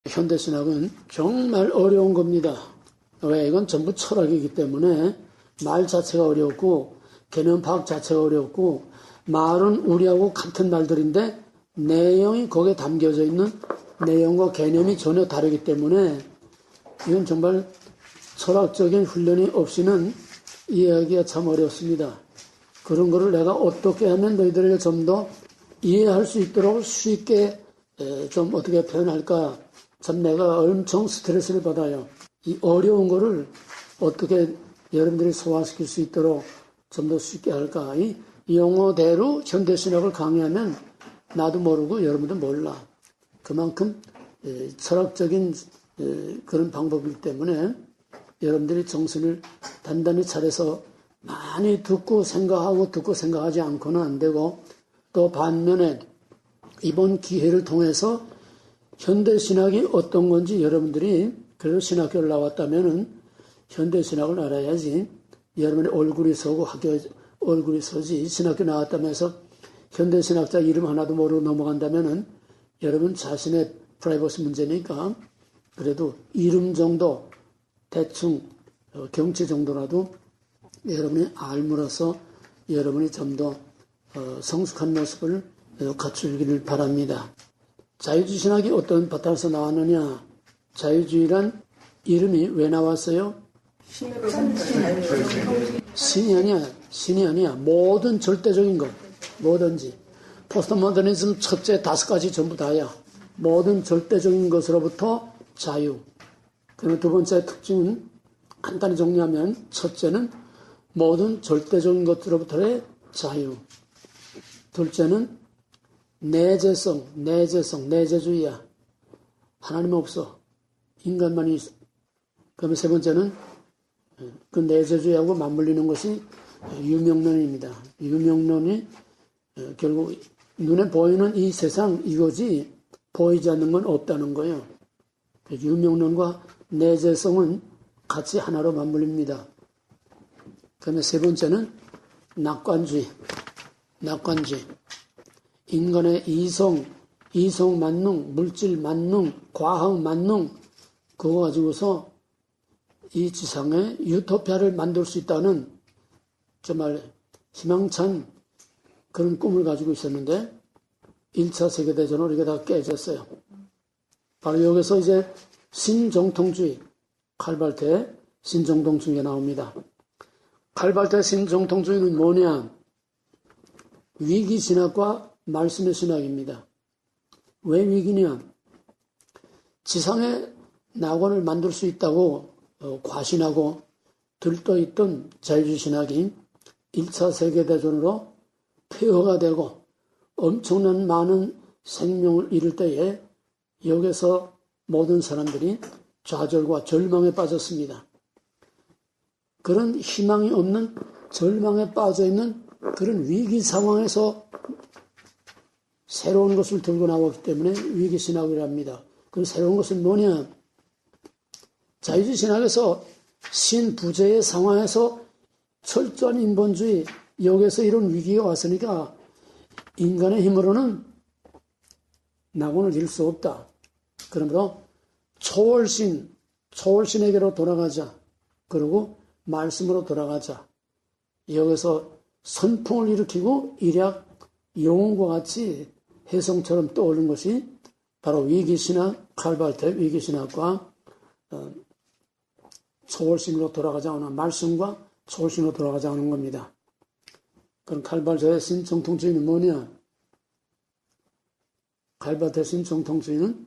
현대신학은 정말 어려운 겁니다. 왜? 이건 전부 철학이기 때문에 말 자체가 어렵고 개념 파악 자체가 어렵고 말은 우리하고 같은 말들인데 내용이 거기에 담겨져 있는 내용과 개념이 전혀 다르기 때문에 이건 정말 철학적인 훈련이 없이는 이해하기가 참 어렵습니다. 그런 거를 내가 어떻게 하면 너희들에게 좀 더 이해할 수 있도록 쉽게 좀 어떻게 표현할까? 참 내가 엄청 스트레스를 받아요. 이 어려운 거를 어떻게 여러분들이 소화시킬 수 있도록 좀 더 쉽게 할까? 이 용어대로 현대신학을 강의하면 나도 모르고 여러분도 몰라. 그만큼 철학적인 그런 방법이기 때문에 여러분들이 정신을 단단히 차려서 많이 듣고 생각하지 않고는 안 되고, 또 반면에 이번 기회를 통해서 현대신학이 어떤 건지 여러분들이 그래도 신학교를 나왔다면은 현대신학을 알아야지 여러분의 얼굴이 서고 학교 얼굴이 서지. 신학교 나왔다면서 현대신학자 이름 하나도 모르고 넘어간다면은 여러분 자신의 프라이버시 문제니까 그래도 이름 정도 대충 경치 정도라도 여러분이 알므로써 여러분이 좀 더 성숙한 모습을 갖추기를 바랍니다. 자유주의신학이 어떤 바탕에서 나왔느냐? 자유주의란 이름이 왜 나왔어요? 신이 아니야. 모든 절대적인 것, 뭐든지. 포스트모더니즘 첫째 5가지 전부 다야. 모든 절대적인 것으로부터 자유. 그러면 두 번째 특징은 간단히 정리하면 첫째는 모든 절대적인 것으로부터의 자유. 둘째는 내재성, 내재주의야. 하나님 없어. 인간만이 있어. 그러면 세 번째는 그 내재주의하고 맞물리는 것이 유명론입니다. 유명론이 결국 눈에 보이는 이 세상 이거지 보이지 않는 건 없다는 거예요. 유명론과 내재성은 같이 하나로 맞물립니다. 그러면 세 번째는 낙관주의. 인간의 이성 만능, 물질 만능, 과학 만능, 그거 가지고서 이 지상에 유토피아를 만들 수 있다는 정말 희망찬 그런 꿈을 가지고 있었는데 1차 세계대전으로 이게 다 깨졌어요. 바로 여기서 이제 신정통주의, 칼발트의 신정통주의가 나옵니다. 칼발트의 신정통주의는 뭐냐? 위기신학과 말씀의 신학입니다. 왜 위기냐? 지상에 낙원을 만들 수 있다고 과신하고 들떠있던 자유주의신학이 1차 세계대전으로 폐허가 되고 엄청난 많은 생명을 잃을 때에 여기서 모든 사람들이 좌절과 절망에 빠졌습니다. 그런 희망이 없는 절망에 빠져있는 그런 위기 상황에서 새로운 것을 들고 나왔기 때문에 위기신학이라 합니다. 그 새로운 것은 뭐냐? 자유주의 신학에서 신부재의 상황에서 철저한 인본주의, 여기서 이런 위기가 왔으니까 인간의 힘으로는 낙원을 이룰 수 없다. 그러므로 초월신에게로 돌아가자. 그리고 말씀으로 돌아가자. 여기서 선풍을 일으키고 일약 영웅과 같이 혜성처럼 떠오른 것이 바로 위기신학, 칼발트의 위기신학과 초월신으로 돌아가자는 말씀과 초월신으로 돌아가자는 겁니다. 그럼 칼발트의 신정통주의는 뭐냐? 칼발트의 신정통주의는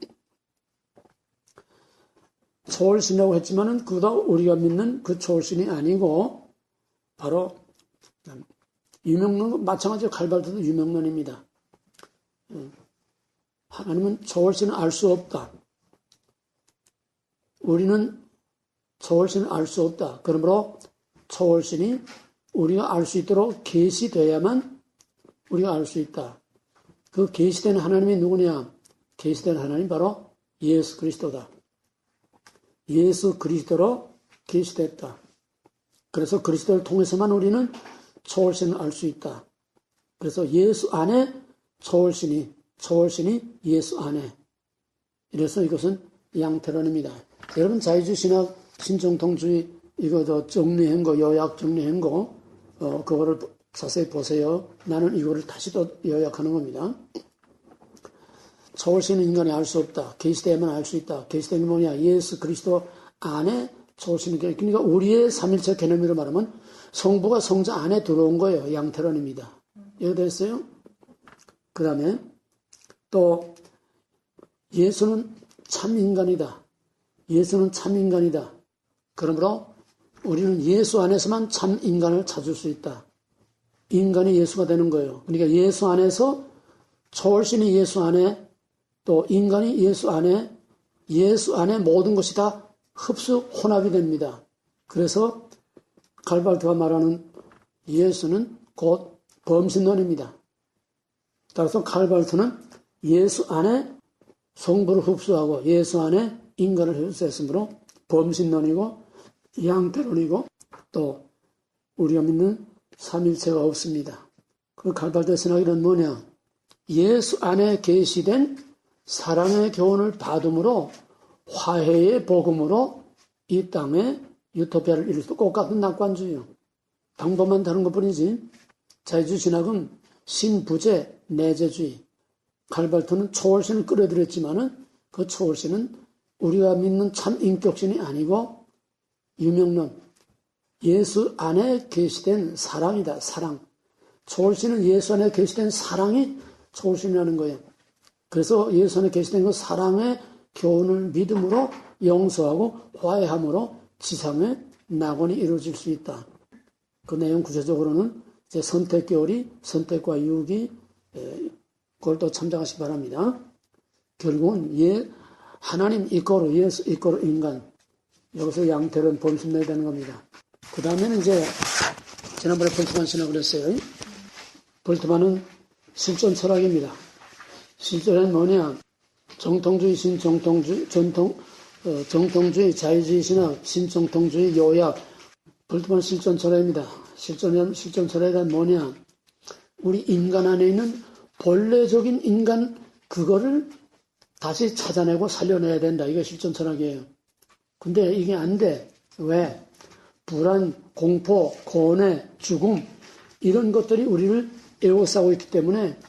초월신이라고 했지만은 그보다 우리가 믿는 그 초월신이 아니고 바로 유명론, 마찬가지로 칼발트도 유명론입니다. 하나님은 초월신을 알 수 없다. 우리는 초월신을 알 수 없다. 그러므로 초월신이 우리가 알 수 있도록 계시되어야만 우리가 알 수 있다. 그 계시된 하나님이 누구냐? 계시된 하나님 바로 예수 그리스도다. 예수 그리스도로 계시됐다. 그래서 그리스도를 통해서만 우리는 초월신을 알 수 있다. 그래서 예수 안에 초월신이 예수 안에. 이래서 이것은 양태론입니다. 여러분 자유주의신학 신정통주의 이거 정리한 거 요약 정리한 거 그거를 자세히 보세요. 나는 이거를 다시 또 요약하는 겁니다. 초월신은 인간이 알 수 없다. 계시되면 알 수 있다. 계시된 게 뭐냐? 예수 그리스도 안에 초월신이 그러니까 우리의 삼일체 개념으로 말하면 성부가 성자 안에 들어온 거예요. 양태론입니다. 이해됐어요? 그 다음에 또 예수는 참 인간이다. 예수는 참 인간이다. 그러므로 우리는 예수 안에서만 참 인간을 찾을 수 있다. 인간이 예수가 되는 거예요. 그러니까 예수 안에서 초월신이 예수 안에 또 인간이 예수 안에 모든 것이 다 흡수 혼합이 됩니다. 그래서 칼발트가 말하는 예수는 곧 범신론입니다. 따라서 칼발트는 예수 안에 성부를 흡수하고 예수 안에 인간을 흡수했으므로 범신론이고 양태론이고 또 우리가 믿는 삼일체가 없습니다. 그 칼발트 신학이란 뭐냐? 예수 안에 계시된 사랑의 교훈을 받음으로 화해의 복음으로 이 땅에 유토피아를 이룰 수 똑같은 낙관주의요. 방법만 다른 것뿐이지. 자유주의 신학은 신부재 내재주의. 칼발트는 초월신을 끌어들였지만은 그 초월신은 우리가 믿는 참 인격신이 아니고 유명론. 예수 안에 계시된 사랑이다. 사랑. 초월신은 예수 안에 계시된 사랑이 초월신이라는 거예요. 그래서 예수 안에 계시된 그 사랑의 교훈을 믿음으로 용서하고 화해함으로 지상의 낙원이 이루어질 수 있다. 그 내용 구체적으로는 이제 선택교리, 선택과 유기, 그걸 또 참작하시기 바랍니다. 결국은 하나님 이꼬르 예수 이꼬르 인간. 여기서 양태론 범신론이 되는 겁니다. 그 다음에는 이제 지난번에 볼트만 신학을 했어요. 볼트만은 실존 철학입니다. 실존은 뭐냐? 정통주의, 신정통주의, 정통주의, 자유주의 신학, 신정통주의 요약. 볼트만 실존 철학입니다. 실존 철학이 뭐냐? 우리 인간 안에 있는 본래적인 인간 그거를 다시 찾아내고 살려내야 된다. 이게 실존 철학이에요. 근데 이게 안 돼. 왜? 불안, 공포, 고뇌, 죽음 이런 것들이 우리를 에워싸고 있기 때문에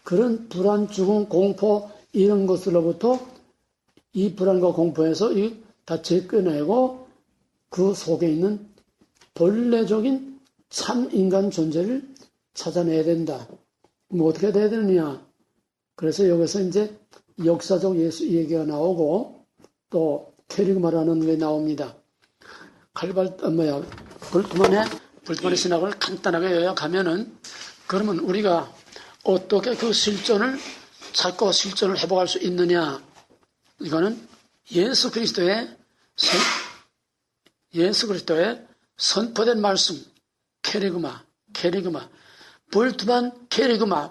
그런 불안, 죽음, 공포 이런 것으로부터 이 불안과 공포에서 다 제껴내고 그 속에 있는 본래적인 참 인간 존재를 찾아내야 된다. 뭐 어떻게 돼야 되느냐? 그래서 여기서 이제 역사적 예수 얘기가 나오고 또 캐리그마라는 게 나옵니다. 볼트만의 신학을 간단하게 요약하면은 그러면 우리가 어떻게 그 실존을 찾고 실존을 회복할 수 있느냐? 이거는 예수 그리스도의 선포된 말씀, 캐리그마. 볼트만 캐리그마.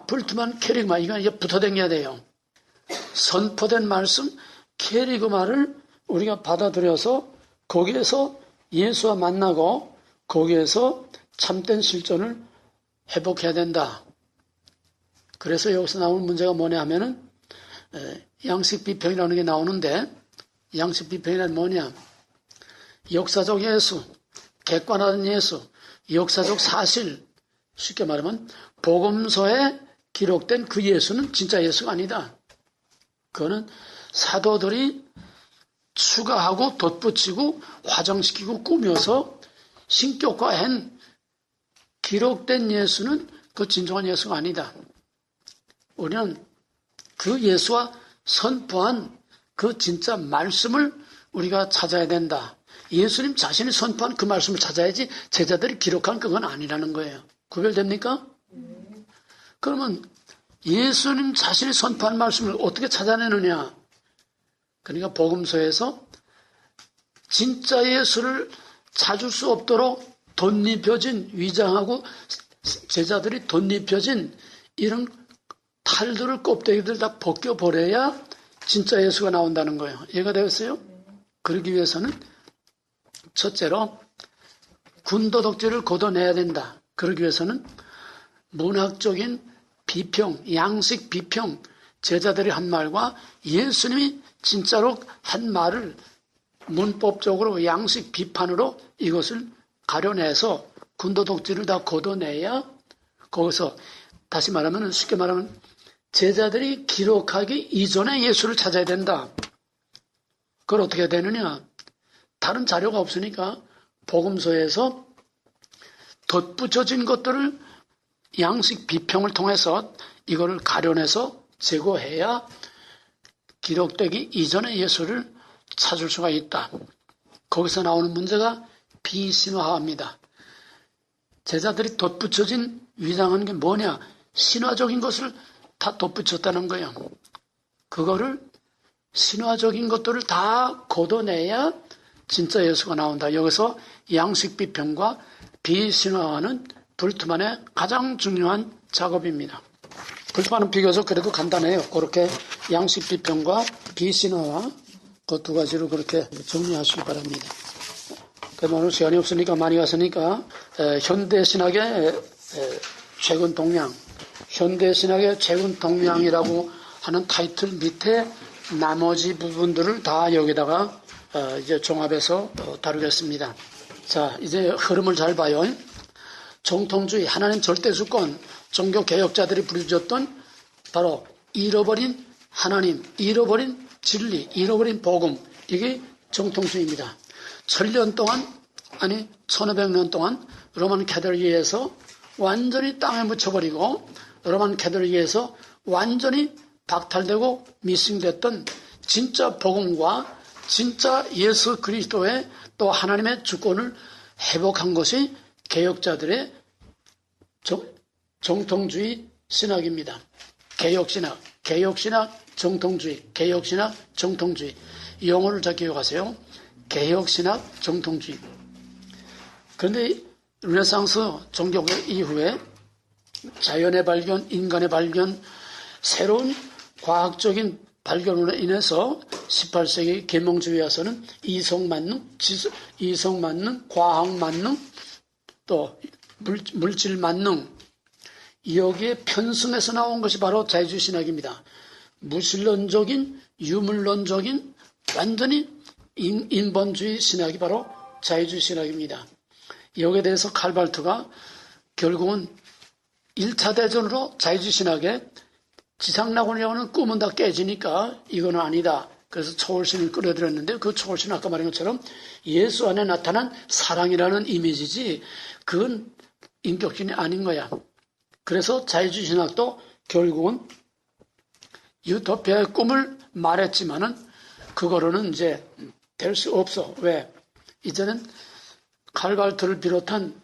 이건 이제 붙어 다녀야 돼요. 선포된 말씀, 캐리그마를 우리가 받아들여서 거기에서 예수와 만나고 거기에서 참된 실존을 회복해야 된다. 그래서 여기서 나오는 문제가 뭐냐 하면은 양식 비평이라는 게 나오는데 양식 비평이란 뭐냐? 역사적 예수, 객관화된 예수, 역사적 사실, 쉽게 말하면 복음서에 기록된 그 예수는 진짜 예수가 아니다. 그거는 사도들이 추가하고 덧붙이고 화장시키고 꾸며서 신격화한 기록된 예수는 그 진정한 예수가 아니다. 우리는 그 예수와 선포한 그 진짜 말씀을 우리가 찾아야 된다. 예수님 자신이 선포한 그 말씀을 찾아야지 제자들이 기록한 그건 아니라는 거예요. 구별됩니까? 그러면 예수님 자신이 선포한 말씀을 어떻게 찾아내느냐? 그러니까 복음서에서 진짜 예수를 찾을 수 없도록 덧입혀진 위장하고 제자들이 덧입혀진 이런 탈들을 껍데기들 다 벗겨버려야 진짜 예수가 나온다는 거예요. 이해가 되었어요? 그러기 위해서는 첫째로 군도덕질을 걷어내야 된다. 그러기 위해서는 문학적인 비평, 양식 비평, 제자들이 한 말과 예수님이 진짜로 한 말을 문법적으로 양식 비판으로 이것을 가려내서 군더독지를 다 걷어내야 거기서 다시 말하면 쉽게 말하면 제자들이 기록하기 이전에 예수를 찾아야 된다. 그걸 어떻게 되느냐? 다른 자료가 없으니까 복음서에서 덧붙여진 것들을 양식 비평을 통해서 이거를 가려내서 제거해야 기록되기 이전에 예수를 찾을 수가 있다. 거기서 나오는 문제가 비신화입니다. 제자들이 덧붙여진 위장한 게 뭐냐? 신화적인 것을 다 덧붙였다는 거예요. 그거를 신화적인 것들을 다 걷어내야 진짜 예수가 나온다. 여기서 양식 비평과 비신화화는 불트만의 가장 중요한 작업입니다. 불트만은 비교적 그래도 간단해요. 그렇게 양식 비평과 비신화화 그 두 가지로 그렇게 정리하시기 바랍니다. 오늘 시간이 없으니까 많이 갔으니까 현대신학의 최근 동향, 현대신학의 최근 동향이라고 하는 타이틀 밑에 나머지 부분들을 다 여기다가 이제 종합해서 다루겠습니다. 자, 이제 흐름을 잘 봐요. 정통주의, 하나님 절대주권, 종교개혁자들이 부르짖었던 바로 잃어버린 하나님, 잃어버린 진리, 잃어버린 복음, 이게 정통주의입니다. 1000년 동안, 아니 1500년 동안 로만 캐톨릭에서 완전히 땅에 묻혀버리고 로만 캐톨릭에서 완전히 박탈되고 미싱됐던 진짜 복음과 진짜 예수 그리스도의 또 하나님의 주권을 회복한 것이 개혁자들의 정통주의 신학입니다. 개혁신학, 정통주의, 개혁신학, 정통주의. 이 용어를 잘 기억하세요. 개혁신학, 정통주의. 그런데 르네상스 종교개혁 이후에 자연의 발견, 인간의 발견, 새로운 과학적인 발견으로 인해서 18세기 계몽주의에 와서는 이성만능, 과학만능, 또 물질만능, 여기에 편승해서 나온 것이 바로 자유주의신학입니다. 무신론적인, 유물론적인, 완전히 인본주의 신학이 바로 자유주의 신학입니다. 여기에 대해서 칼발트가 결국은 1차 대전으로 자유주의 신학의 지상낙원이라고 하는 꿈은 다 깨지니까 이거는 아니다. 그래서 초월신을 끌어들였는데 그 초월신은 아까 말한 것처럼 예수 안에 나타난 사랑이라는 이미지지 그건 인격신이 아닌 거야. 그래서 자유주의 신학도 결국은 유토피아의 꿈을 말했지만은 그거로는 이제 될 수 없어. 왜? 이제는 칼발트를 비롯한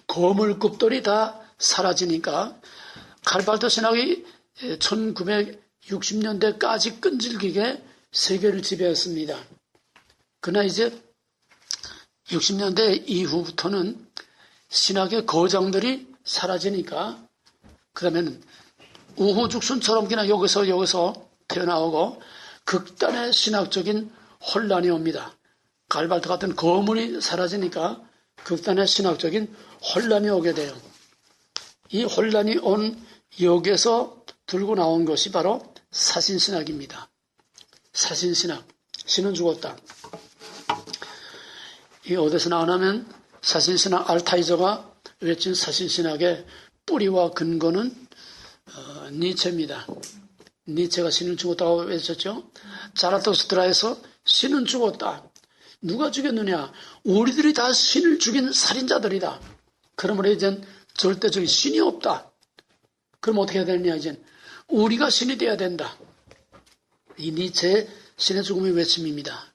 거물급들이 다 사라지니까 칼발트 신학이 1960년대까지 끈질기게 세계를 지배했습니다. 그러나 이제 60년대 이후부터는 신학의 거장들이 사라지니까 그러면 우후죽순처럼 그냥 여기서 튀어나오고 극단의 신학적인 혼란이 옵니다. 칼발트 같은 거물이 사라지니까 극단의 신학적인 혼란이 오게 돼요. 이 혼란이 온 여기에서 들고 나온 것이 바로 사신신학입니다. 사신신학. 신은 죽었다. 이게 어디서 나오냐면 사신신학 알타이저가 외친 사신신학의 뿌리와 근거는 니체입니다. 니체가 신은 죽었다고 외쳤죠. 자라토스트라에서 신은 죽었다. 누가 죽였느냐? 우리들이 다 신을 죽인 살인자들이다. 그러므로 이젠 절대적인 신이 없다. 그럼 어떻게 해야 되느냐? 이젠 우리가 신이 되어야 된다. 이 니체의 신의 죽음의 외침입니다.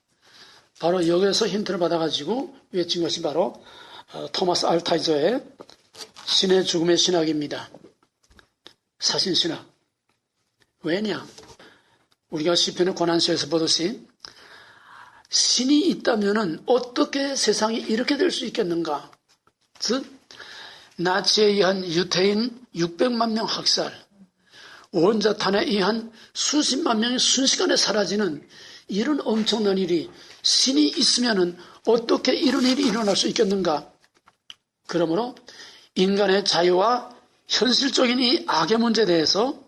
바로 여기에서 힌트를 받아가지고 외친 것이 바로 토마스 알타이저의 신의 죽음의 신학입니다. 사신신학. 왜냐? 우리가 시편의 고난서에서 보듯이 신이 있다면 어떻게 세상이 이렇게 될 수 있겠는가? 즉 나치에 의한 유태인 600만 명 학살, 원자탄에 의한 수십만 명이 순식간에 사라지는 이런 엄청난 일이 신이 있으면 어떻게 이런 일이 일어날 수 있겠는가? 그러므로 인간의 자유와 현실적인 이 악의 문제에 대해서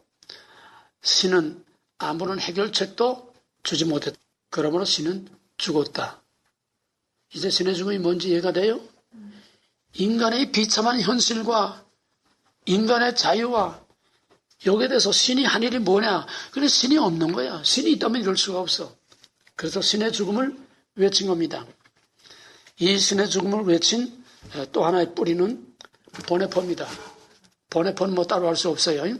신은 아무런 해결책도 주지 못했다. 그러므로 신은 죽었다. 이제 신의 죽음이 뭔지 이해가 돼요? 인간의 비참한 현실과 인간의 자유와 여기에 대해서 신이 한 일이 뭐냐? 그래 신이 없는 거야. 신이 있다면 이럴 수가 없어. 그래서 신의 죽음을 외친 겁니다. 이 신의 죽음을 외친 또 하나의 뿌리는 보네포입니다. 보네포는 뭐 따로 할 수 없어요.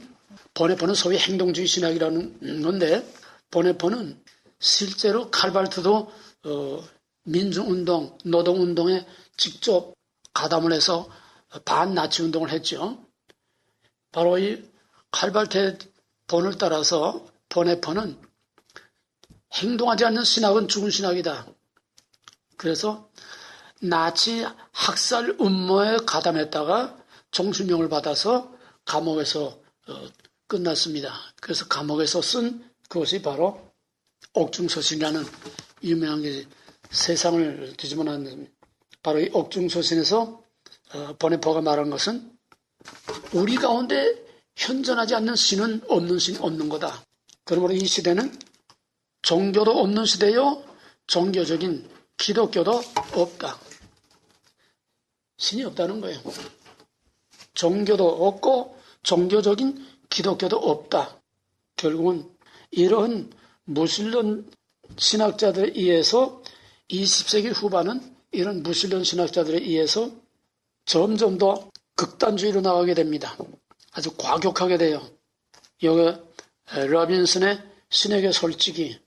보네포는 소위 행동주의 신학이라는 건데 보네포는 실제로 칼발트도 민주운동, 노동운동에 직접 가담을 해서 반나치 운동을 했죠. 바로 이 칼발트의 본을 따라서 보네포는 행동하지 않는 신학은 죽은 신학이다. 그래서 나치 학살 음모에 가담했다가 종신형을 받아서 감옥에서 끝났습니다. 그래서 감옥에서 쓴 그것이 바로 옥중서신이라는 유명한 게 세상을 뒤집어놨는 바로 이 옥중서신에서 보네포가 말한 것은 우리 가운데 현존하지 않는 신은 없는 신 없는 거다. 그러므로 이 시대는 종교도 없는 시대요. 종교적인 기독교도 없다. 신이 없다는 거예요. 종교도 없고 종교적인 기독교도 없다. 결국은 이런 무신론 신학자들에 의해서 20세기 후반은 이런 무신론 신학자들에 의해서 점점 더 극단주의로 나가게 됩니다. 아주 과격하게 돼요. 여기 러빈슨의 신에게 솔직히,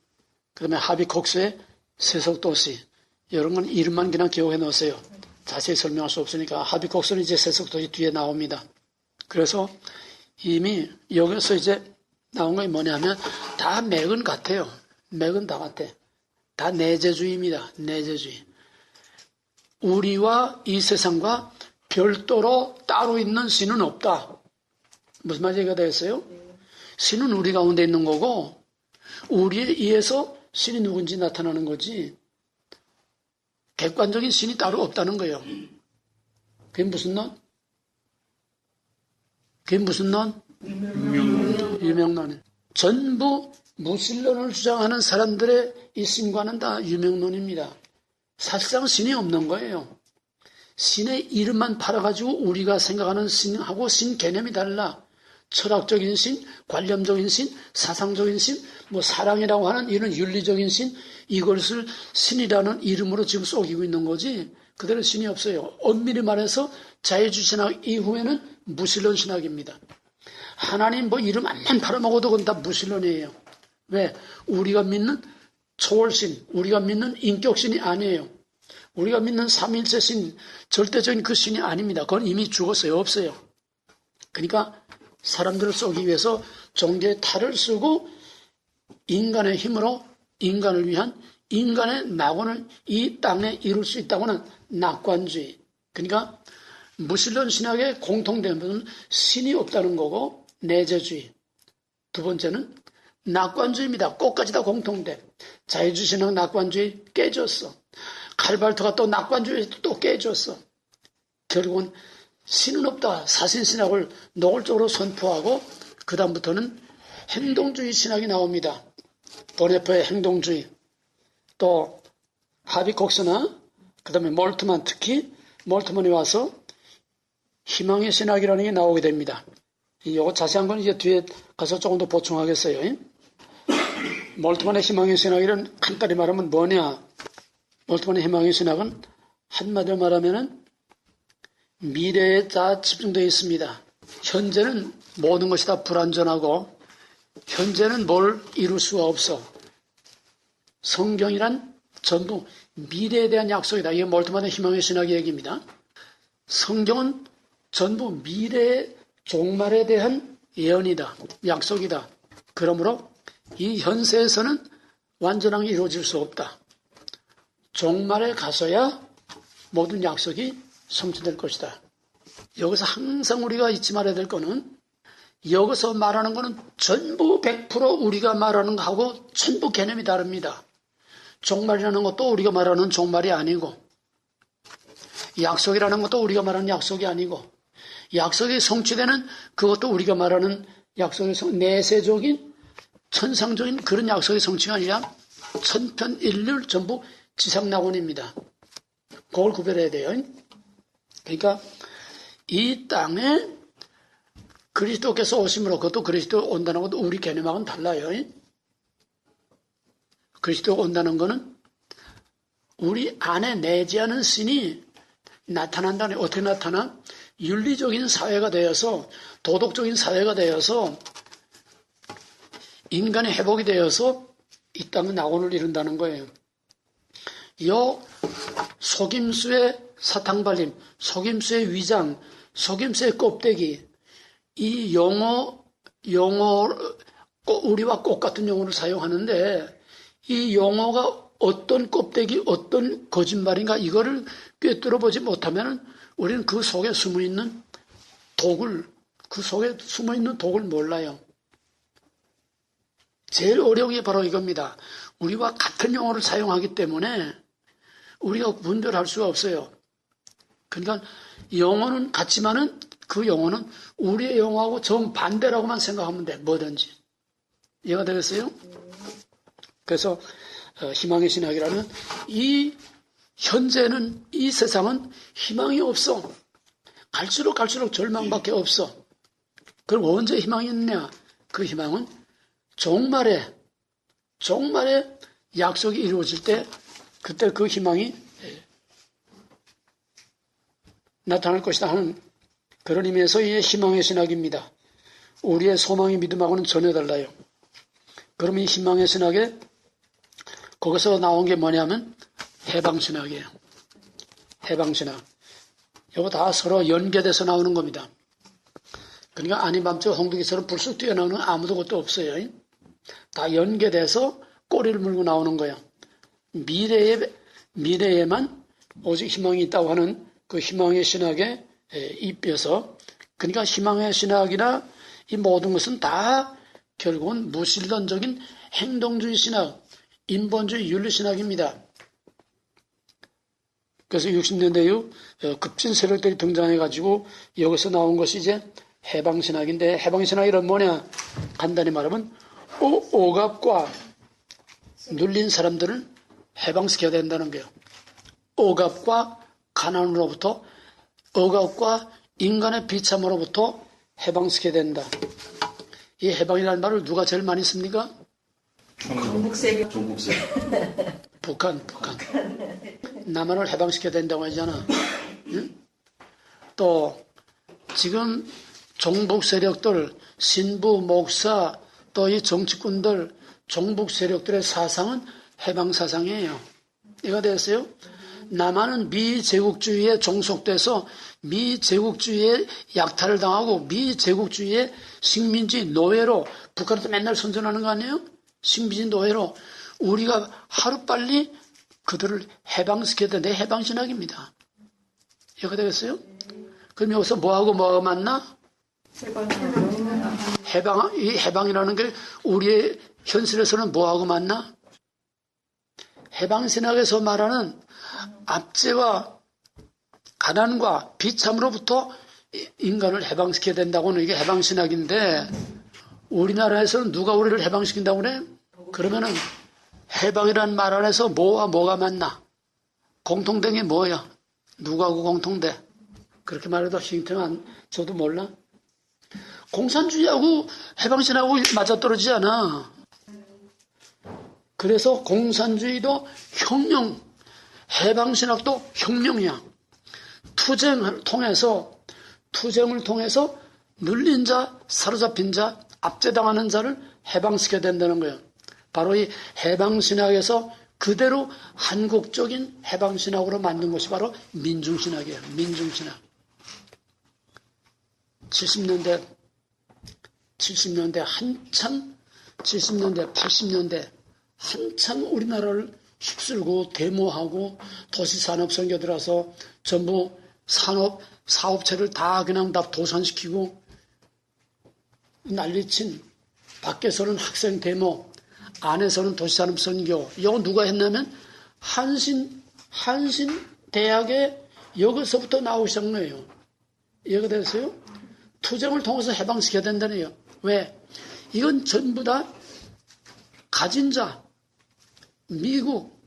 그 다음에 하비콕스의 세속도시, 이런 건 이름만 그냥 기억해 놓으세요. 자세히 설명할 수 없으니까. 하비콕스는 이제 세속도시 뒤에 나옵니다. 그래서 이미 여기서 이제 나온 게 뭐냐면 다 맥은 같아요. 맥은 다 같아. 다 내재주의입니다. 내재주의. 우리와 이 세상과 별도로 따로 있는 신은 없다. 무슨 말인지 이해가 되겠어요? 신은 우리 가운데 있는 거고 우리에 의해서 신이 누군지 나타나는 거지 객관적인 신이 따로 없다는 거예요. 그게 무슨 론? 그게 무슨 론? 유명론. 전부 무신론을 주장하는 사람들의 이 신과는 다 유명론입니다. 사실상 신이 없는 거예요. 신의 이름만 팔아가지고 우리가 생각하는 신하고 신 개념이 달라. 철학적인 신, 관념적인 신, 사상적인 신, 뭐 사랑이라고 하는 이런 윤리적인 신, 이것을 신이라는 이름으로 지금 속이고 있는 거지 그대로 신이 없어요. 엄밀히 말해서 자유주의 신학 이후에는 무신론 신학입니다. 하나님 뭐 이름 안만 팔아먹어도 그건 다 무신론이에요. 왜? 우리가 믿는 초월신, 우리가 믿는 인격신이 아니에요. 우리가 믿는 삼일체 신, 절대적인 그 신이 아닙니다. 그건 이미 죽었어요. 없어요. 그러니까 사람들을 쏘기 위해서 종교의 탈을 쓰고 인간의 힘으로 인간을 위한 인간의 낙원을 이 땅에 이룰 수 있다고는 낙관주의. 그러니까 무신론 신학의 공통점은 신이 없다는 거고 내재주의. 두 번째는 낙관주의입니다. 꽃까지 다 공통돼. 자유주의 신학 낙관주의 깨졌어. 칼발트가 또 낙관주의 또 깨졌어. 결국은 신은 없다. 사신신학을 노골적으로 선포하고 그 다음부터는 행동주의 신학이 나옵니다. 보네포의 행동주의, 또 하비콕스나 그 다음에 몰트만, 특히 몰트만이 와서 희망의 신학이라는 게 나오게 됩니다. 이거 자세한 건 이제 뒤에 가서 조금 더 보충하겠어요. 몰트만의 희망의 신학이란 간단히 말하면 뭐냐? 몰트만의 희망의 신학은 한마디로 말하면은 미래에 다 집중되어 있습니다. 현재는 모든 것이 다 불완전하고 현재는 뭘 이룰 수가 없어. 성경이란 전부 미래에 대한 약속이다. 이게 몰트만의 희망의 신학의 얘기입니다. 성경은 전부 미래의 종말에 대한 예언이다. 약속이다. 그러므로 이 현세에서는 완전하게 이루어질 수 없다. 종말에 가서야 모든 약속이 성취될 것이다. 여기서 항상 우리가 잊지 말아야 될 거는 여기서 말하는 거는 전부 100% 우리가 말하는 거하고 전부 개념이 다릅니다. 종말이라는 것도 우리가 말하는 종말이 아니고 약속이라는 것도 우리가 말하는 약속이 아니고 약속이 성취되는 그것도 우리가 말하는 약속의 내세적인 천상적인 그런 약속의 성취가 아니라 천편일률 전부 지상낙원입니다. 그걸 구별해야 돼요. 그러니까 이 땅에 그리스도께서 오심으로, 그것도 그리스도 온다는 것도 우리 개념하고는 달라요. 그리스도 온다는 것은 우리 안에 내재하는 신이 나타난다니. 어떻게 나타나? 윤리적인 사회가 되어서, 도덕적인 사회가 되어서, 인간의 회복이 되어서 이 땅은 낙원을 이룬다는 거예요. 요 속임수의 사탕발림, 속임수의 위장, 속임수의 껍데기, 이 용어, 우리와 꽃 같은 용어를 사용하는데, 이 용어가 어떤 껍데기, 어떤 거짓말인가, 이거를 꿰뚫어 보지 못하면 우리는 그 속에 숨어 있는 독을 몰라요. 제일 어려운 게 바로 이겁니다. 우리와 같은 용어를 사용하기 때문에 우리가 분별할 수가 없어요. 그러니까 영어는 같지만은 그 영어는 우리의 영어하고 정반대라고만 생각하면 돼. 뭐든지. 이해가 되겠어요? 그래서 희망의 신학이라는 이 현재는, 이 세상은 희망이 없어. 갈수록 절망밖에 없어. 그럼 언제 희망이 있느냐? 그 희망은 종말에 약속이 이루어질 때, 그때 그 희망이 나타날 것이다 하는 그런 의미에서 이 희망의 신학입니다. 우리의 소망의 믿음하고는 전혀 달라요. 그럼 이 희망의 신학에 거기서 나온 게 뭐냐면 해방신학이에요. 해방신학. 이거 다 서로 연계돼서 나오는 겁니다. 그러니까 아닌 밤새 홍두기처럼 불쑥 뛰어나오는 아무도 것도 없어요. 다 연계돼서 꼬리를 물고 나오는 거예요. 미래에만 오직 희망이 있다고 하는 그 희망의 신학에 입혀서, 그러니까 희망의 신학이나 이 모든 것은 다 결국은 무신론적인 행동주의 신학, 인본주의 윤리 신학입니다. 그래서 60년대 이후 급진 세력들이 등장해가지고 여기서 나온 것이 이제 해방신학인데, 해방신학이란 뭐냐? 간단히 말하면 억압과 눌린 사람들을 해방시켜야 된다는 거예요. 억압과 가난으로부터, 억압과 인간의 비참으로부터 해방시켜야 된다. 이 해방이라는 말을 누가 제일 많이 씁니까? 종북세력. 북한. 남한을 해방시켜야 된다고 하잖아. 응? 또 지금 종북 세력들, 신부, 목사, 또 이 정치꾼들, 종북 세력들의 사상은 해방 사상이에요. 이해가 되었어요? 남한은 미제국주의에 종속돼서 미제국주의에 약탈을 당하고 미제국주의의 식민지 노예로, 북한에서 맨날 선전하는 거 아니에요? 식민지 노예로. 우리가 하루빨리 그들을 해방시켜야 되는데 해방신학입니다. 이해가 되겠어요? 그럼 여기서 뭐하고 맞나? 이 해방이라는 게 우리의 현실에서는 뭐하고 맞나? 해방신학에서 말하는 압제와 가난과 비참으로부터 인간을 해방시켜야 된다고는 이게 해방신학인데, 우리나라에서는 누가 우리를 해방시킨다고 그래? 그러면은 해방이라는 말 안에서 뭐가 맞나? 공통된 게 뭐야? 누구하고 공통돼? 그렇게 말해도 힌트는 저도 몰라. 공산주의하고 해방신하고 맞아떨어지지 않아. 그래서 공산주의도 혁명, 해방신학도 혁명이야. 투쟁을 통해서 눌린 자, 사로잡힌 자, 압제당하는 자를 해방시켜야 된다는 거예요. 바로 이 해방신학에서 그대로 한국적인 해방신학으로 만든 것이 바로 민중신학이에요. 민중신학. 70년대 한창, 70년대, 80년대 한창 우리나라를 휩쓸고 데모하고 도시산업 선교 들어서 전부 사업체를 다 그냥 다 도산시키고 난리친, 밖에서는 학생 데모, 안에서는 도시산업 선교. 이거 누가 했냐면 한신 대학에 여기서부터 나오기 시작한 거예요. 이해가 됐어요? 투쟁을 통해서 해방시켜야 된다네요. 왜? 이건 전부 다 가진 자, 미국,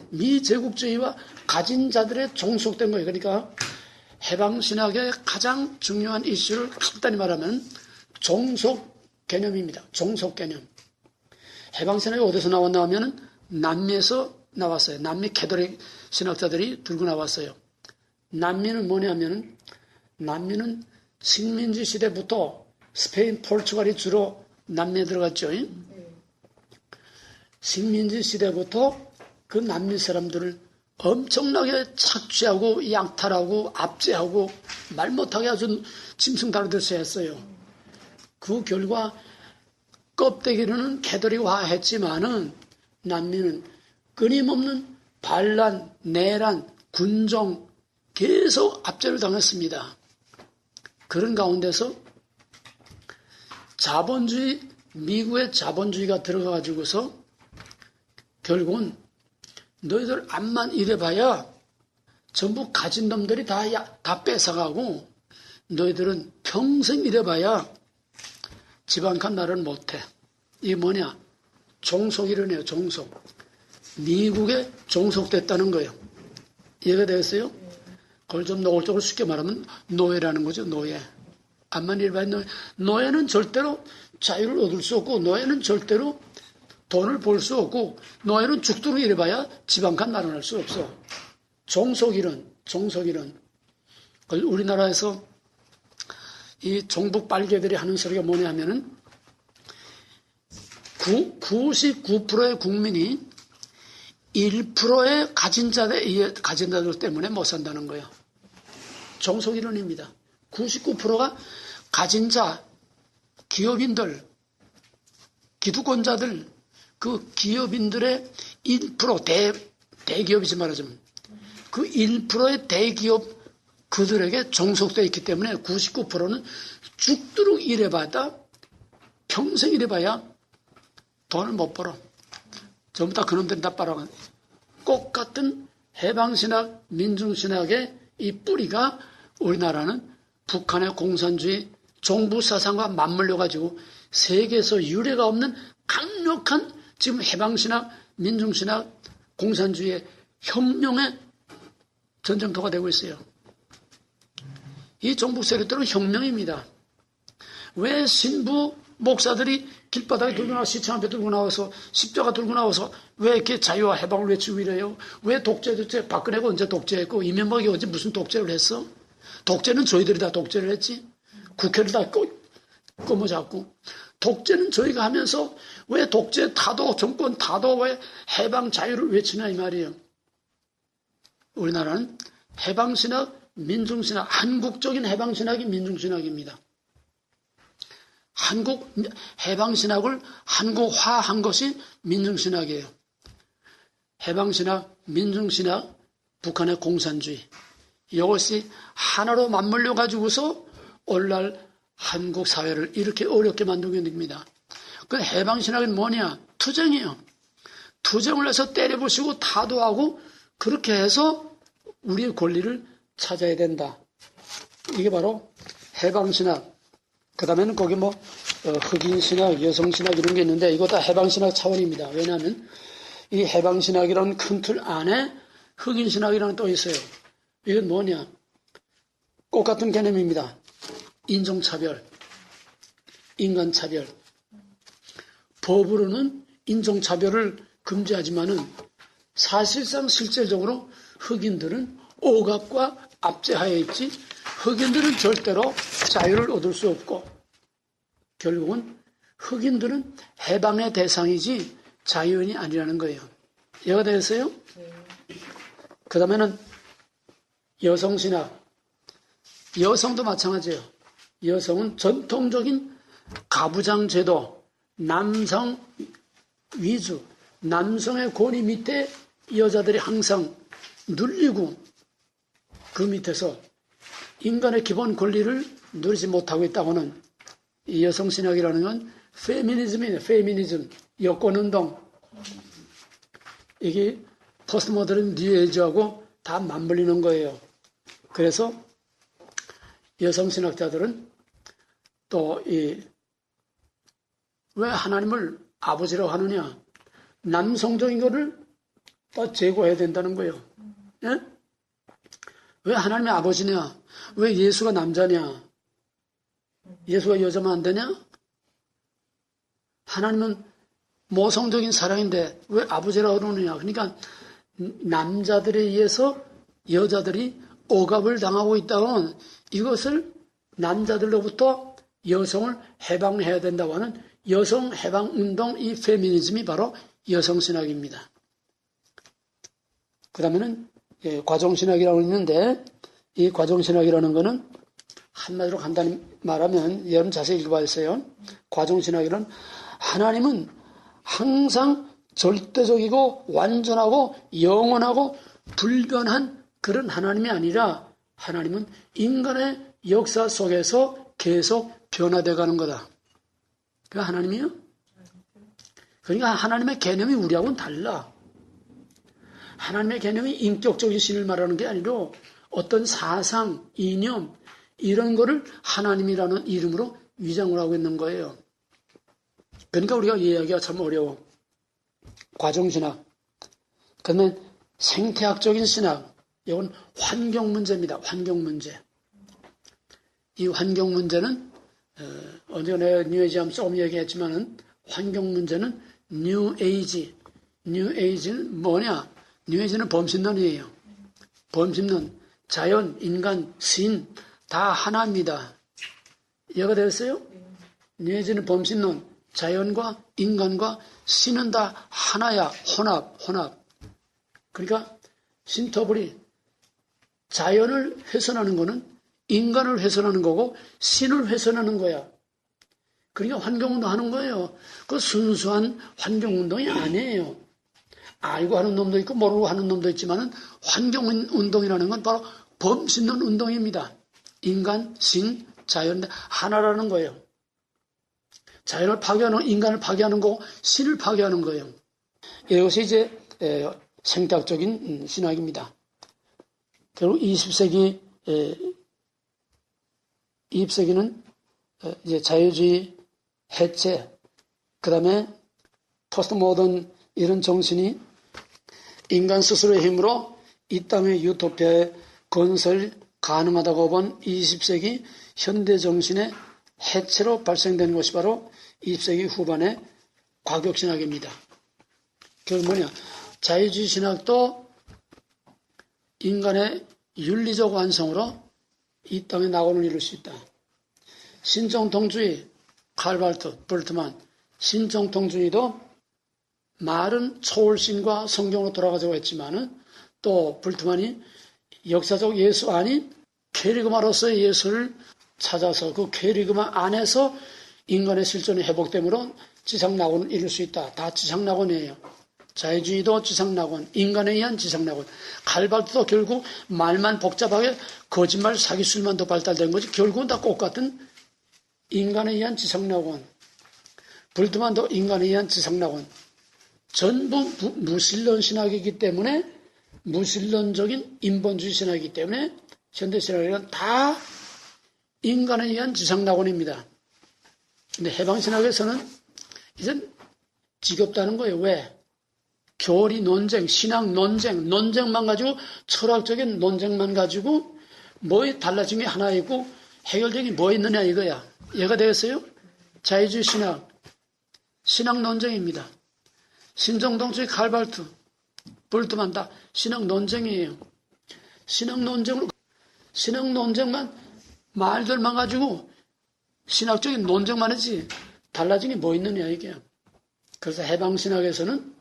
미제국주의와 가진 자들의 종속된 거예요. 그러니까 해방신학의 가장 중요한 이슈를 간단히 말하면 종속 개념입니다. 종속 개념. 해방신학이 어디서 나왔나 하면 남미에서 나왔어요. 남미 캐톨릭 신학자들이 들고 나왔어요. 남미는 뭐냐면 남미는 식민지 시대부터 스페인, 포르투갈이 주로 남미에 들어갔죠. 식민지 시대부터 그 남미 사람들을 엄청나게 착취하고 약탈하고 압제하고 말 못하게 아주 짐승 다루듯이 했어요. 그 결과 껍데기로는 캐톨릭화했지만은 남미는 끊임없는 반란, 내란, 군정 계속 압제를 당했습니다. 그런 가운데서 자본주의, 미국의 자본주의가 들어가가지고서 결국은 너희들 암만 이래봐야 전부 가진 놈들이 다 뺏어가고 너희들은 평생 이래봐야 지방칸 나라를 못해. 이게 뭐냐? 종속이라네요. 종속. 미국에 종속됐다는 거예요. 이해가 되겠어요? 그걸 좀 노골적으로 쉽게 말하면 노예라는 거죠. 노예. 암만 이래봐야 노예. 노예는 절대로 자유를 얻을 수 없고 노예는 절대로 돈을 벌 수 없고 노예는 죽도록 이래봐야 지방칸 마련할 수 없어. 종속이론. 우리나라에서 이 종북 빨개들이 하는 소리가 뭐냐 하면은 99%의 국민이 1%의 가진 자들 때문에 못 산다는 거예요. 종속이론입니다. 99%가 가진 자, 기업인들, 기득권자들, 그 기업인들의 1%, 대기업이지 말하자면 그 1%의 대기업 그들에게 종속되어 있기 때문에 99%는 죽도록 일해봐야 평생 일해봐야 돈을 못 벌어. 전부 다 그놈들이 다 빨아간 똑같은 해방신학, 민중신학의 이 뿌리가 우리나라는 북한의 공산주의 종부사상과 맞물려가지고 세계에서 유례가 없는 강력한 지금 해방신학, 민중신학, 공산주의의 혁명의 전쟁터가 되고 있어요. 이 종북 세력들은 혁명입니다. 왜 신부 목사들이 길바닥에 들고 나와서 시청 앞에 들고 나와서 십자가 들고 나와서 왜 이렇게 자유와 해방을 외치고 이래요? 왜 독재 박근혜가 언제 독재했고 이명박이 언제 무슨 독재를 했어? 독재는 저희들이 다 독재를 했지. 국회를 다 꼬모잡고 독재는 저희가 하면서 왜 독재 타도 정권 타도 왜 해방 자유를 외치냐 이 말이에요. 우리나라는 해방신학, 민중신학, 한국적인 해방신학이 민중신학입니다. 해방신학을 한국화한 것이 민중신학이에요. 해방신학, 민중신학, 북한의 공산주의. 이것이 하나로 맞물려 가지고서 오늘날 한국 사회를 이렇게 어렵게 만들게 됩니다. 그 해방신학은 뭐냐? 투쟁이에요. 투쟁을 해서 때려부수고 타도하고 그렇게 해서 우리의 권리를 찾아야 된다. 이게 바로 해방신학. 그 다음에는 거기 흑인신학, 여성신학 이런 게 있는데 이거 다 해방신학 차원입니다. 왜냐하면 이 해방신학이라는 큰 틀 안에 흑인신학이라는 또 있어요. 이건 뭐냐? 똑같은 개념입니다. 인종차별, 인간차별. 법으로는 인종차별을 금지하지만은 사실상 실질적으로 흑인들은 억압과 압제하에 있지 흑인들은 절대로 자유를 얻을 수 없고 결국은 흑인들은 해방의 대상이지 자유인이 아니라는 거예요. 이해가 되겠어요? 그 다음에는 여성신학. 여성도 마찬가지예요. 여성은 전통적인 가부장 제도, 남성 위주, 남성의 권위 밑에 여자들이 항상 눌리고 그 밑에서 인간의 기본 권리를 누리지 못하고 있다고는 이 여성신학이라는 건 페미니즘이에요. 페미니즘, 여권운동. 이게 포스트모더른 뉴에이지하고 다 맞물리는 거예요. 그래서 여성신학자들은 또 왜 하나님을 아버지라고 하느냐? 남성적인 것을 다 제거해야 된다는 거예요. 예? 왜 하나님의 아버지냐? 왜 예수가 남자냐? 예수가 여자면 안 되냐? 하나님은 모성적인 사랑인데 왜 아버지라고 그러느냐? 그러니까 남자들에 의해서 여자들이 억압을 당하고 있다면 이것을 남자들로부터 여성을 해방해야 된다고 하는 여성 해방 운동, 이 페미니즘이 바로 여성신학입니다. 그 다음에는 과정신학이라고 있는데, 이 과정신학이라는 거는 한마디로 간단히 말하면 여러분 자세히 읽어봐주세요. 과정신학이란 하나님은 항상 절대적이고 완전하고 영원하고 불변한 그런 하나님이 아니라 하나님은 인간의 역사 속에서 계속 변화되어 가는 거다. 그게 하나님이요? 그러니까 하나님의 개념이 우리하고는 달라. 하나님의 개념이 인격적인 신을 말하는 게 아니라 어떤 사상, 이념 이런 거를 하나님이라는 이름으로 위장을 하고 있는 거예요. 그러니까 우리가 이해하기가 참 어려워. 과정신학. 그러면 생태학적인 신학. 이건 환경 문제입니다. 환경 문제. 이 환경 문제는 언제 내가 뉴에이지 하면 조금 얘기했지만은 환경 문제는 뉴에이지. 뉴에이지는 뭐냐? 뉴에이지는 범신론이에요. 범신론, 자연, 인간, 신 다 하나입니다. 이해가 되었어요? 뉴에이지는 범신론, 자연과 인간과 신은 다 하나야. 혼합. 그러니까 신터블이 자연을 훼손하는 거는 인간을 훼손하는 거고 신을 훼손하는 거야. 그러니까 환경운동 하는 거예요. 그 순수한 환경운동이 아니에요. 알고 하는 놈도 있고 모르고 하는 놈도 있지만은 환경운동이라는 건 바로 범신론 운동입니다. 인간, 신, 자연 하나라는 거예요. 자연을 파괴하는, 인간을 파괴하는 거고 신을 파괴하는 거예요. 이것이 이제 생태학적인 신학입니다. 결국 20세기는 이제 자유주의 해체, 그 다음에 포스트 모던 이런 정신이 인간 스스로의 힘으로 이 땅의 유토피아의 건설 가능하다고 본 20세기 현대 정신의 해체로 발생된 것이 바로 20세기 후반의 과격신학입니다. 그게 뭐냐? 자유주의 신학도 인간의 윤리적 완성으로 이 땅의 낙원을 이룰 수 있다. 신정통주의, 칼발트, 볼트만, 신정통주의도 말은 초월신과 성경으로 돌아가자고 했지만은 또 볼트만이 역사적 예수 아닌 캐리그마로서의 예수를 찾아서 그 캐리그마 안에서 인간의 실존이 회복됨으로 지상낙원을 이룰 수 있다. 다 지상낙원이에요. 자유주의도 지상낙원, 인간에 의한 지상낙원. 칼발트도 결국 말만 복잡하게 거짓말, 사기술만 더 발달된 거지 결국은 다 똑같은 인간에 의한 지상낙원. 볼트만도 인간에 의한 지상낙원. 전부 무신론 신학이기 때문에 무신론적인 인본주의 신학이기 때문에 현대신학은 다 인간에 의한 지상낙원입니다. 근데 해방신학에서는 이젠 지겹다는 거예요. 왜? 교리 논쟁, 신학 논쟁만 가지고 철학적인 논쟁만 가지고 뭐 달라진 게 하나 있고 해결된 게 뭐 있느냐 이거야. 이해가 되겠어요? 자유주의 신학 논쟁입니다. 신정통주의 칼발트, 볼트만 다 신학 논쟁이에요. 신학 논쟁만 말들만 가지고 신학적인 논쟁만 하지 달라진 게 뭐 있느냐 이게. 그래서 해방신학에서는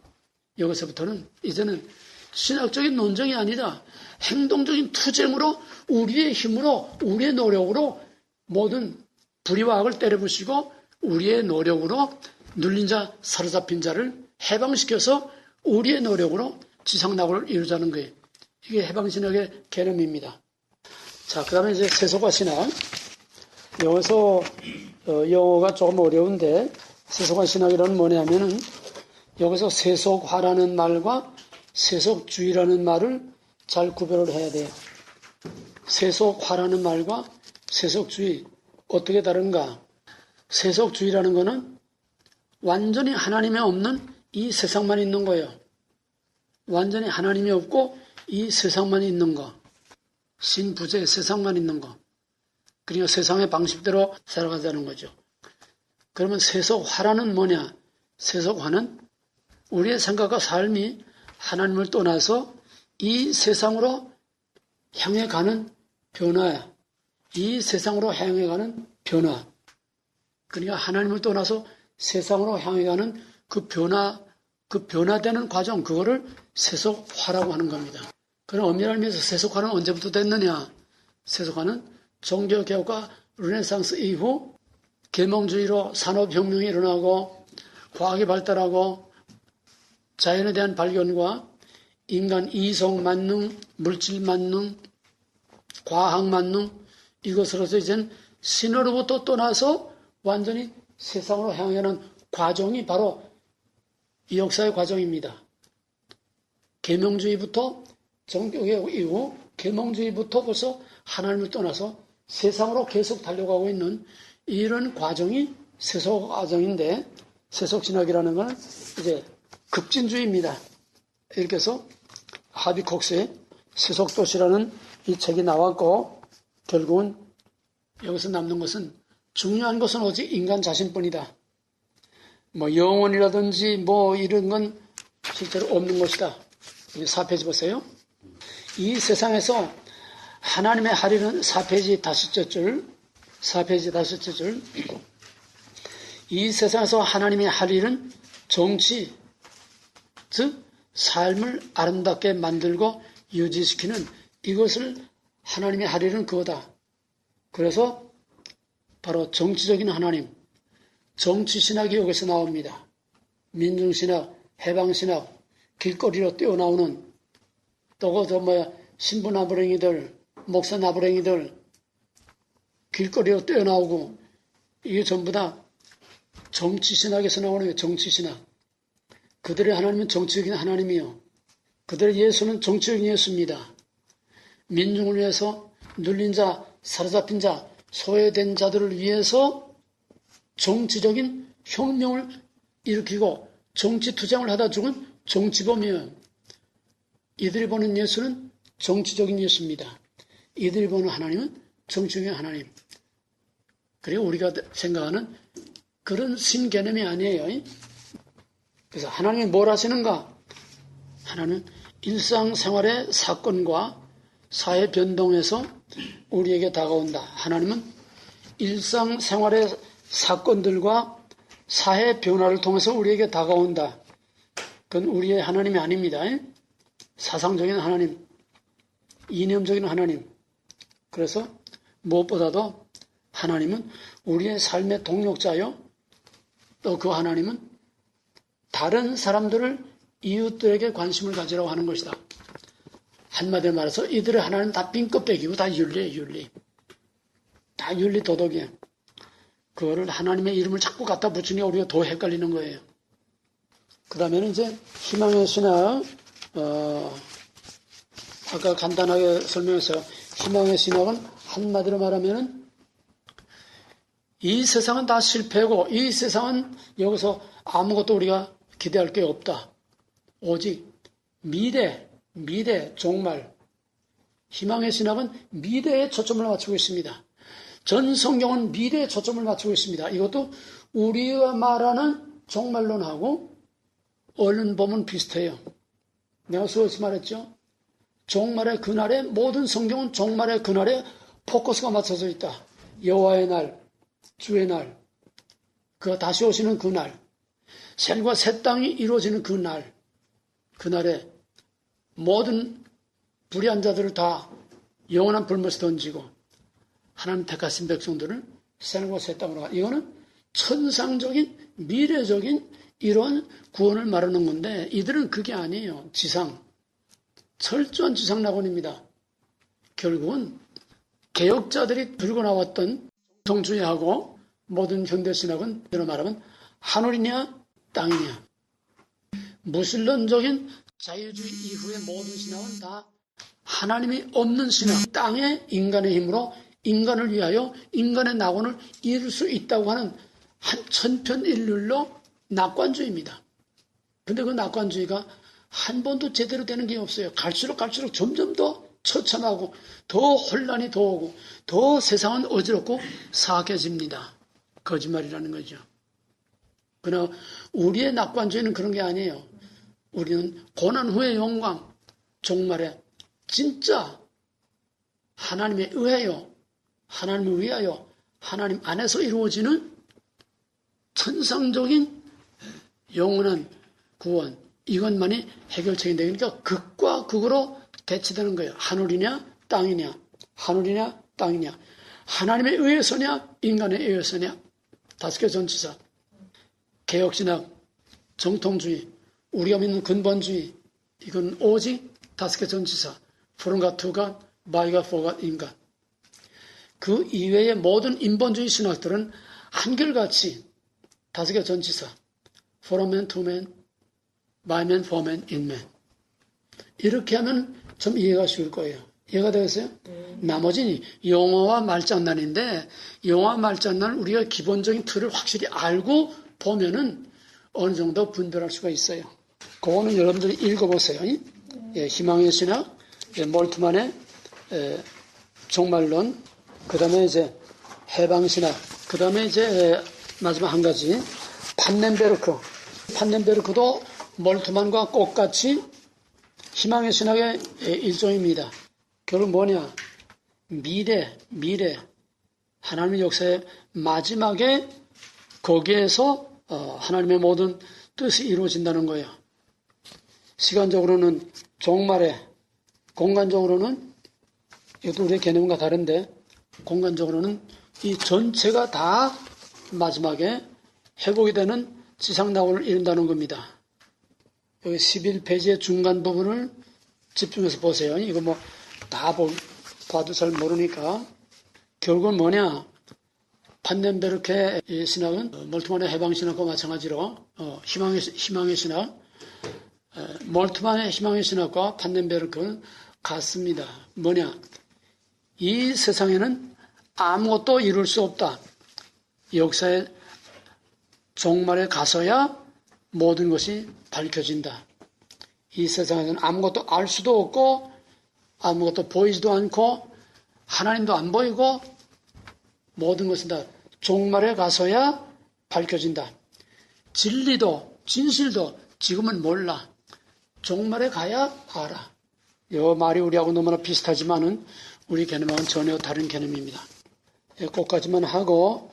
여기서부터는 이제는 신학적인 논쟁이 아니라 행동적인 투쟁으로 우리의 힘으로 우리의 노력으로 모든 불의와 악을 때려부시고 우리의 노력으로 눌린 자 사로잡힌 자를 해방시켜서 우리의 노력으로 지상낙원을 이루자는 거예요. 이게 해방신학의 개념입니다. 자, 그 다음에 이제 세속화 신학. 여기서 영어가 조금 어려운데 세속화 신학이라는 뭐냐면은 여기서 세속화라는 말과 세속주의라는 말을 잘 구별을 해야 돼요. 세속화라는 말과 세속주의 어떻게 다른가? 세속주의라는 거는 완전히 하나님이 없는 이 세상만 있는 거예요. 완전히 하나님이 없고 이 세상만 있는 거. 신부재 세상만 있는 거. 그러니까 세상의 방식대로 살아가자는 거죠. 그러면 세속화라는 뭐냐? 세속화는 우리의 생각과 삶이 하나님을 떠나서 이 세상으로 향해 가는 변화야. 이 세상으로 향해 가는 변화. 그러니까 하나님을 떠나서 세상으로 향해 가는 그 변화되는 과정, 그거를 세속화라고 하는 겁니다. 그럼 엄밀한 의미에서 세속화는 언제부터 됐느냐? 세속화는 종교개혁과 르네상스 이후 계몽주의로 산업혁명이 일어나고 과학이 발달하고 자연에 대한 발견과 인간 이성 만능, 물질 만능, 과학 만능, 이것으로서 이젠 신으로부터 떠나서 완전히 세상으로 향하는 과정이 바로 이 역사의 과정입니다. 계명주의부터 종교개혁 이후 계명주의부터 벌써 하나님을 떠나서 세상으로 계속 달려가고 있는 이런 과정이 세속 과정인데, 세속신학이라는 것은 이제 급진주의입니다. 이렇게 해서 하비 콕스의 세속도시라는 이 책이 나왔고, 결국은 여기서 남는 것은, 중요한 것은 오직 인간 자신뿐이다. 뭐 영혼이라든지 뭐 이런 건 실제로 없는 것이다. 4페이지 보세요. 이 세상에서 하나님의 할일은 4페이지 다섯째 줄, 4페이지 다섯째 줄. 이 세상에서 하나님의 할일은 정치, 즉 삶을 아름답게 만들고 유지시키는, 이것을 하나님의 할일은 그거다. 그래서 바로 정치적인 하나님, 정치신학이 여기서 나옵니다. 민중신학, 해방신학, 길거리로 뛰어나오는, 또 신부 나부랭이들, 목사 나부랭이들 길거리로 뛰어나오고, 이게 전부 다 정치신학에서 나오는 거예요. 정치신학. 그들의 하나님은 정치적인 하나님이요, 그들의 예수는 정치적인 예수입니다. 민중을 위해서 눌린 자, 사로잡힌 자, 소외된 자들을 위해서 정치적인 혁명을 일으키고 정치 투쟁을 하다 죽은 정치범이에요. 이들이 보는 예수는 정치적인 예수입니다. 이들이 보는 하나님은 정치적인 하나님. 그리고 우리가 생각하는 그런 신개념이 아니에요. 그래서 하나님이 뭘 하시는가? 하나님은 일상생활의 사건과 사회 변동에서 우리에게 다가온다. 하나님은 일상생활의 사건들과 사회 변화를 통해서 우리에게 다가온다. 그건 우리의 하나님이 아닙니다. 사상적인 하나님, 이념적인 하나님. 그래서 무엇보다도 하나님은 우리의 삶의 동력자요, 또 그 하나님은 다른 사람들을, 이웃들에게 관심을 가지라고 하는 것이다. 한마디로 말해서 이들의 하나님은 다 빈껍데기고 다 윤리예요, 윤리. 다 윤리 도덕이에요. 그거를 하나님의 이름을 자꾸 갖다 붙이니 우리가 더 헷갈리는 거예요. 그 다음에는 이제 희망의 신학, 아까 간단하게 설명했어요. 희망의 신학은 한마디로 말하면은 이 세상은 다 실패고, 이 세상은 여기서 아무것도 우리가 기대할 게 없다. 오직 미래, 종말. 희망의 신학은 미래에 초점을 맞추고 있습니다. 전 성경은 미래에 초점을 맞추고 있습니다. 이것도 우리가 말하는 종말론하고 얼른 보면 비슷해요. 내가 수없이 말했죠. 종말의 그날에, 모든 성경은 종말의 그날에 포커스가 맞춰져 있다. 여호와의 날, 주의 날, 그 다시 오시는 그날, 생과 새 땅이 이루어지는 그날, 그날에 모든 불의한 자들을 다 영원한 불못에 던지고 하나님 택하신 백성들을 생과 새 땅으로 가. 이거는 천상적인 미래적인 이런 구원을 말하는 건데, 이들은 그게 아니에요. 지상, 철저한 지상 낙원입니다. 결국은 개혁자들이 들고 나왔던 정주의하고 모든 현대신학은 이로 말하면 하늘이냐 땅이냐. 무신론적인 자유주의 이후의 모든 신학은 다 하나님이 없는 신학, 땅의 인간의 힘으로 인간을 위하여 인간의 낙원을 이룰 수 있다고 하는 한 천편일률로 낙관주의입니다. 근데 그 낙관주의가 한 번도 제대로 되는 게 없어요. 갈수록 점점 더 처참하고 더 혼란이 더 오고 더 세상은 어지럽고 사악해집니다. 거짓말이라는 거죠. 그러나 우리의 낙관주의는 그런 게 아니에요. 우리는 고난 후의 영광, 종말에 진짜 하나님에 의하여, 하나님을 위하여, 하나님 안에서 이루어지는 천상적인 영원한 구원, 이것만이 해결책이 되니까 극과 극으로 대치되는 거예요. 하늘이냐 땅이냐, 하늘이냐 땅이냐, 하나님에 의해서냐 인간에 의해서냐. 5개 전치사, 개혁신학, 정통주의, 우리가 믿는 근본주의, 이건 오직 5개 전치사, 프롬과 투가, 바이가 포가 인간. 그 이외의 모든 인본주의 신학들은 한결같이 5개 전치사, from man to man, by man, for man, in man. 이렇게 하면 좀 이해가 쉬울 거예요. 이해가 되겠어요? 나머지는 용어와 말장난인데, 용어와 말장난을 우리가 기본적인 틀을 확실히 알고 보면은 어느 정도 분별할 수가 있어요. 그거는 여러분들이 읽어보세요. 예, 희망의 신학, 예, 몰트만의 종말론, 그 다음에 이제 해방신학, 그 다음에 이제 마지막 한 가지, 판넨베르크. 판넨베르크도 몰트만과 똑같이 희망의 신학의 일종입니다. 결국 뭐냐? 미래, 하나님의 역사의 마지막에 거기에서 하나님의 모든 뜻이 이루어진다는 거예요. 시간적으로는 종말에, 공간적으로는, 이것도 우리의 개념과 다른데, 공간적으로는 이 전체가 다 마지막에 회복이 되는 지상낙원을 이룬다는 겁니다. 여기 11페이지의 중간 부분을 집중해서 보세요. 이거 뭐 다 봐도 잘 모르니까. 결국은 뭐냐? 판넨베르크의 신학은 몰트만의 해방신학과 마찬가지로 희망의 신학, 몰트만의 희망의 신학과 판넨베르크는 같습니다. 뭐냐? 이 세상에는 아무것도 이룰 수 없다. 역사의 종말에 가서야 모든 것이 밝혀진다. 이 세상에서는 아무것도 알 수도 없고 아무것도 보이지도 않고 하나님도 안 보이고 모든 것은 다 종말에 가서야 밝혀진다. 진리도 진실도 지금은 몰라. 종말에 가야 알아. 이 말이 우리하고 너무나 비슷하지만은 우리 개념하고는 전혀 다른 개념입니다. 꼭까지만 하고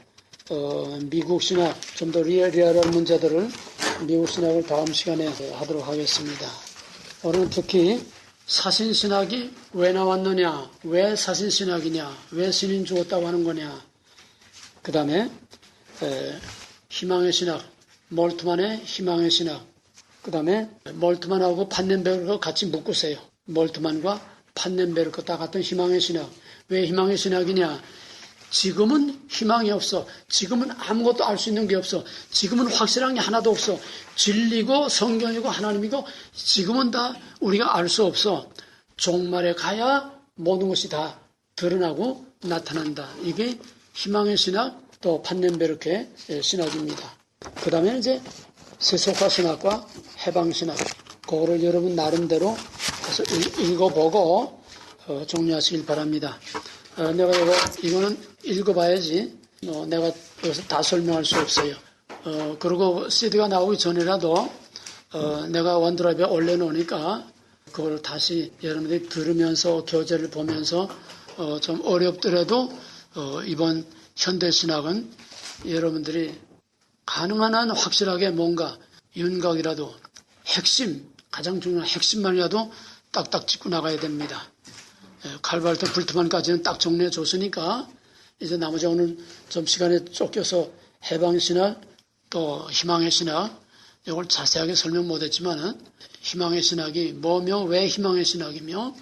미국 신학 좀 더 리얼한 문제들을 미국 신학을 다음 시간에 하도록 하겠습니다. 오늘은 특히 사신신학이 왜 나왔느냐, 왜 사신신학이냐, 왜 신인 죽었다고 하는 거냐, 그 다음에 희망의 신학, 몰트만의 희망의 신학, 그 다음에 몰트만하고 판넨베르크 같이 묶으세요. 몰트만과 판넨베르크 다 같은 희망의 신학. 왜 희망의 신학이냐? 지금은 희망이 없어. 지금은 아무것도 알 수 있는 게 없어. 지금은 확실한 게 하나도 없어. 진리고 성경이고 하나님이고 지금은 다 우리가 알 수 없어. 종말에 가야 모든 것이 다 드러나고 나타난다. 이게 희망의 신학 또 판넨베르크의 신학입니다. 그 다음에 이제 세속화 신학과 해방 신학. 그거를 여러분 나름대로 가서 읽어보고 종료하시길 바랍니다. 내가 이거는 읽어봐야지 내가 여기서 다 설명할 수 없어요. 그리고 CD가 나오기 전이라도 내가 원드라이브에 올려놓으니까 그걸 다시 여러분들이 들으면서 교재를 보면서 좀 어렵더라도 이번 현대신학은 여러분들이 가능한 한 확실하게 뭔가 윤곽이라도 핵심, 가장 중요한 핵심만이라도 딱딱 짚고 나가야 됩니다. 칼발트 불트만까지는 딱 정리해 줬으니까 이제 나머지 오늘 좀 시간에 쫓겨서 해방신학 또 희망의 신학 이걸 자세하게 설명 못했지만은 희망의 신학이 뭐며 왜 희망의 신학이며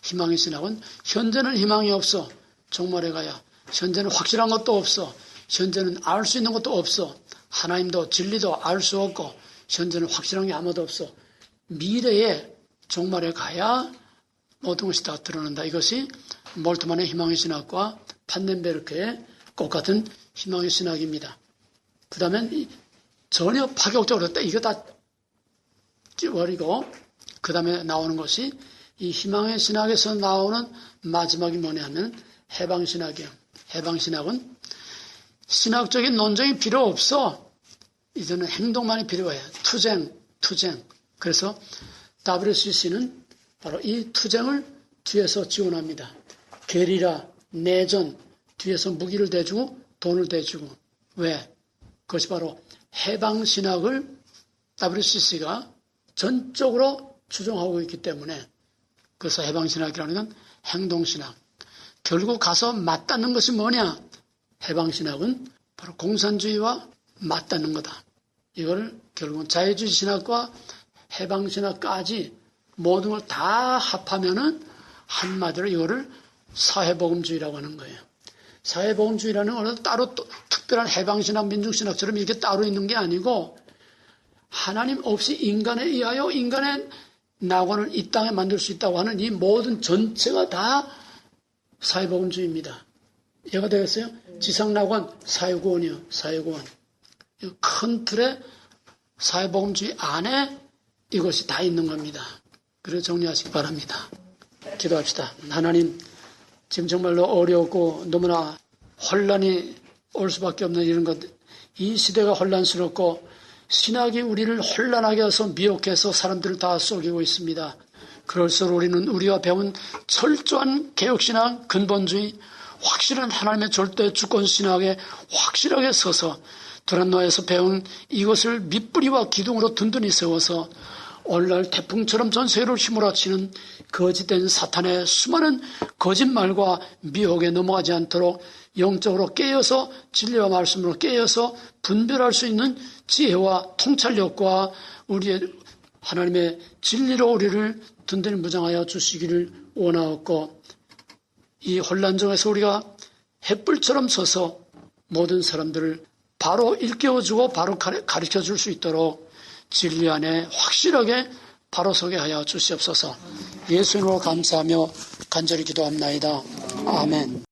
희망의 신학은 현재는 희망이 없어. 종말에 가야 현재는 확실한 것도 없어. 현재는 알 수 있는 것도 없어. 하나님도 진리도 알 수 없고 현재는 확실한 게 아무도 없어. 미래에 종말에 가야 모든 것이 다 드러난다. 이것이 몰트만의 희망의 신학과 판넨베르크의 똑같은 희망의 신학입니다. 그 다음에 전혀 파격적으로 이거 다 버리고 그 다음에 나오는 것이 이 희망의 신학에서 나오는 마지막이 뭐냐면 해방신학이에요. 해방신학은 신학적인 논쟁이 필요 없어. 이제는 행동만이 필요해요. 투쟁. 그래서 WCC는 바로 이 투쟁을 뒤에서 지원합니다. 게리라, 내전, 뒤에서 무기를 대주고 돈을 대주고. 왜? 그것이 바로 해방신학을 WCC가 전적으로 추종하고 있기 때문에 그래서 해방신학이라는 건 행동신학. 결국 가서 맞닿는 것이 뭐냐? 해방신학은 바로 공산주의와 맞닿는 거다. 이걸 결국은 자유주의 신학과 해방신학까지 모든 걸 다 합하면은 한마디로 이거를 사회복음주의라고 하는 거예요. 사회복음주의라는 것은 따로 또 특별한 해방신학, 민중신학처럼 이렇게 따로 있는 게 아니고 하나님 없이 인간에 의하여 인간의 낙원을 이 땅에 만들 수 있다고 하는 이 모든 전체가 다 사회복음주의입니다. 이해가 되겠어요? 지상낙원, 사회구원이요. 사회구원. 큰 틀의 사회복음주의 안에 이것이 다 있는 겁니다. 그래서 정리하시기 바랍니다. 기도합시다. 하나님, 지금 정말로 어렵고 너무나 혼란이 올 수밖에 없는 이런 것, 이 시대가 혼란스럽고 신학이 우리를 혼란하게 해서 미혹해서 사람들을 다 속이고 있습니다. 그럴수록 우리는 우리가 배운 철저한 개혁신학, 근본주의, 확실한 하나님의 절대 주권신학에 확실하게 서서 두란노에서 배운 이것을 밑뿌리와 기둥으로 든든히 세워서 오늘날 태풍처럼 전 세계를 휘몰아치는 거짓된 사탄의 수많은 거짓말과 미혹에 넘어가지 않도록 영적으로 깨어서 진리와 말씀으로 깨어서 분별할 수 있는 지혜와 통찰력과 우리의 하나님의 진리로 우리를 든든히 무장하여 주시기를 원하옵고 이 혼란 중에서 우리가 햇불처럼 서서 모든 사람들을 바로 일깨워주고 바로 가르쳐줄 수 있도록 진리 안에 확실하게 바로 서게 하여 주시옵소서. 예수님으로 감사하며 간절히 기도합나이다. 아멘.